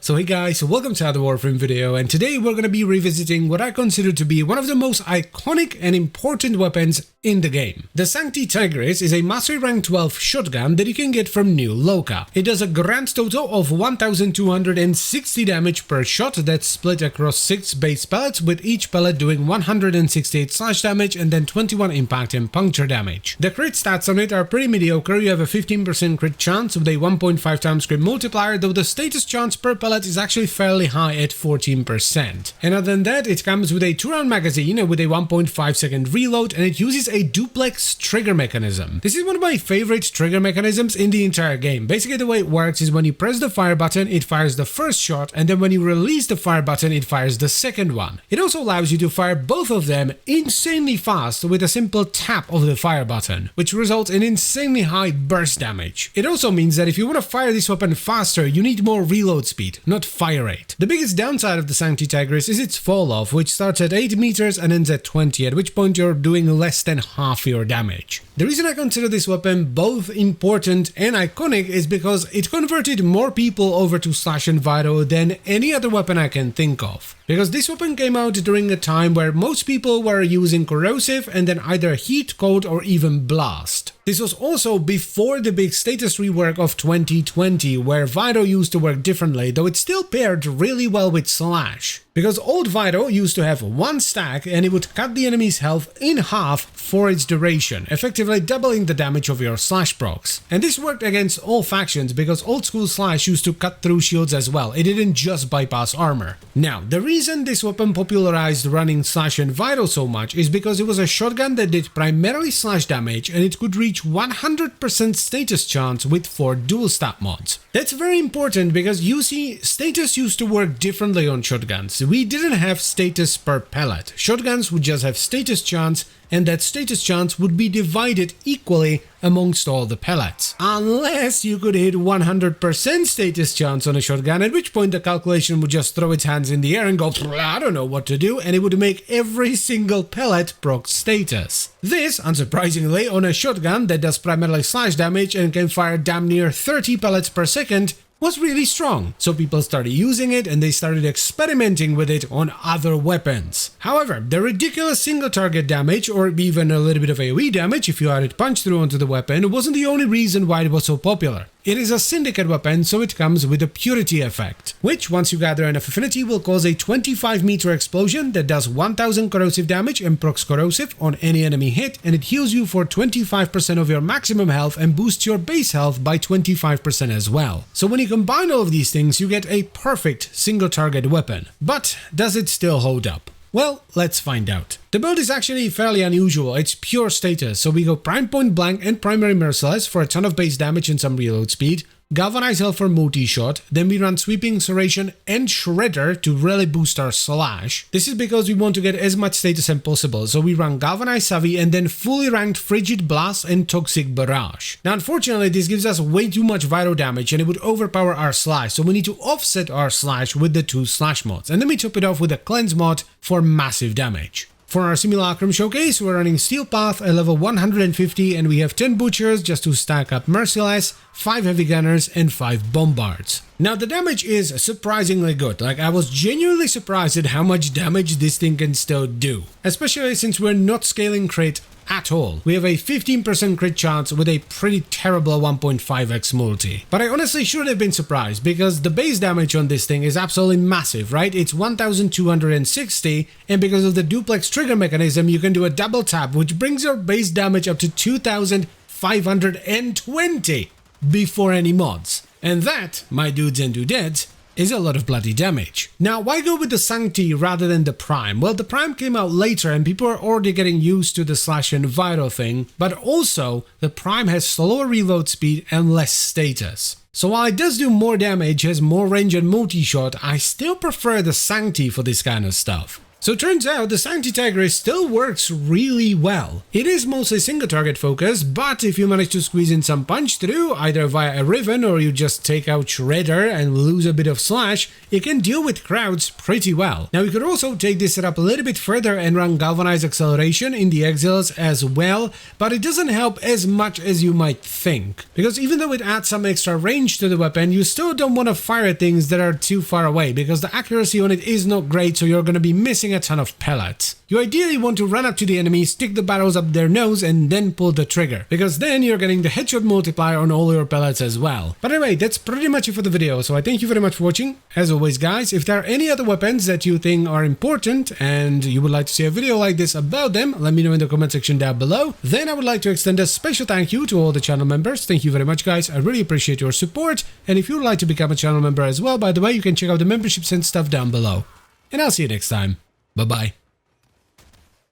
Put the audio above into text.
So hey guys, welcome to another Warframe video, and today we're going to be revisiting what I consider to be one of the most iconic and important weapons in the game. The Tigris is a Mastery Rank 12 shotgun that you can get from New Loka. It does a grand total of 1260 damage per shot that's split across 6 base pellets, with each pellet doing 168 slash damage and then 21 impact and puncture damage. The crit stats on it are pretty mediocre. You have a 15% crit chance with a 1.5 times crit multiplier, though the status chance per pellet is actually fairly high at 14%. And other than that, it comes with a 2-round magazine with a 1.5 second reload, and it uses a duplex trigger mechanism. This is one of my favorite trigger mechanisms in the entire game. Basically, the way it works is when you press the fire button, it fires the first shot, and then when you release the fire button, it fires the second one. It also allows you to fire both of them insanely fast with a simple tap of the fire button, which results in insanely high burst damage. It also means that if you want to fire this weapon faster, you need more reload speed, not fire rate. The biggest downside of the Tigris is its fall off, which starts at 8 meters and ends at 20, at which point you're doing less than half your damage. The reason I consider this weapon both important and iconic is because it converted more people over to Slash and Viro than any other weapon I can think of. Because this weapon came out during a time where most people were using corrosive and then either heat, cold, or even blast. This was also before the big status rework of 2020, where Viro used to work differently, though it still paired really well with Slash. Because old Viro used to have one stack and it would cut the enemy's health in half for its duration, effectively doubling the damage of your Slash procs. And this worked against all factions because old school Slash used to cut through shields as well. It didn't just bypass armor. Now, the reason this weapon popularized running Slash and Viro so much is because it was a shotgun that did primarily slash damage, and it could reach 100% status chance with 4 dual stat mods. That's very important because you see, status used to work differently on shotguns. We didn't have status per pellet. Shotguns would just have status chance, and that status chance would be divided equally amongst all the pellets. Unless you could hit 100% status chance on a shotgun, at which point the calculation would just throw its hands in the air and go, I don't know what to do, and it would make every single pellet proc status. This, unsurprisingly, on a shotgun that does primarily slash damage and can fire damn near 30 pellets per second, was really strong, so people started using it and they started experimenting with it on other weapons. However, the ridiculous single target damage, or even a little bit of AoE damage if you added punch through onto the weapon, wasn't the only reason why it was so popular. It is a Syndicate weapon, so it comes with a purity effect, which once you gather enough affinity will cause a 25 meter explosion that does 1000 corrosive damage and procs corrosive on any enemy hit, and it heals you for 25% of your maximum health and boosts your base health by 25% as well. So when you combine all of these things, you get a perfect single target weapon. But does it still hold up? Well, let's find out. The build is actually fairly unusual. It's pure status, so we go Prime Point Blank and Primary Merciless for a ton of base damage and some reload speed, Galvanize Health for multi-shot, then we run Sweeping Serration and Shredder to really boost our slash. This is because we want to get as much status as possible, so we run Galvanize Savvy and then fully ranked Frigid Blast and Toxic Barrage. Now unfortunately this gives us way too much Viro damage and it would overpower our slash, so we need to offset our slash with the 2 slash mods, and then we top it off with a Cleanse mod for massive damage. For our Simulacrum showcase, we're running Steel Path at level 150 and we have 10 Butchers just to stack up Merciless, 5 Heavy Gunners and 5 Bombards. Now the damage is surprisingly good. Like, I was genuinely surprised at how much damage this thing can still do, especially since we're not scaling crit at all. We have a 15% crit chance with a pretty terrible 1.5x multi. But I honestly shouldn't have been surprised because the base damage on this thing is absolutely massive, right? It's 1260, and because of the duplex trigger mechanism you can do a double tap, which brings your base damage up to 2520 before any mods. And that, my dudes and dudettes, is a lot of bloody damage. Now, why go with the Sancti rather than the Prime? Well, the Prime came out later and people are already getting used to the Slash and Viro thing, but also the Prime has slower reload speed and less status. So while it does do more damage, has more range and multi-shot, I still prefer the Sancti for this kind of stuff. So it turns out the Tigris still works really well. It is mostly single target focused, but if you manage to squeeze in some punch through, either via a Riven or you just take out Shredder and lose a bit of slash, it can deal with crowds pretty well. Now you could also take this setup a little bit further and run Galvanized Acceleration in the Exiles as well, but it doesn't help as much as you might think. Because even though it adds some extra range to the weapon, you still don't want to fire at things that are too far away, because the accuracy on it is not great, so you're going to be missing a ton of pellets. You ideally want to run up to the enemy, stick the barrels up their nose and then pull the trigger, because then you're getting the headshot multiplier on all your pellets as well. But anyway, that's pretty much it for the video, so I thank you very much for watching. As always guys, if there are any other weapons that you think are important and you would like to see a video like this about them, let me know in the comment section down below. Then I would like to extend a special thank you to all the channel members. Thank you very much guys, I really appreciate your support, and if you would like to become a channel member as well, by the way, you can check out the memberships and stuff down below. And I'll see you next time. Bye bye.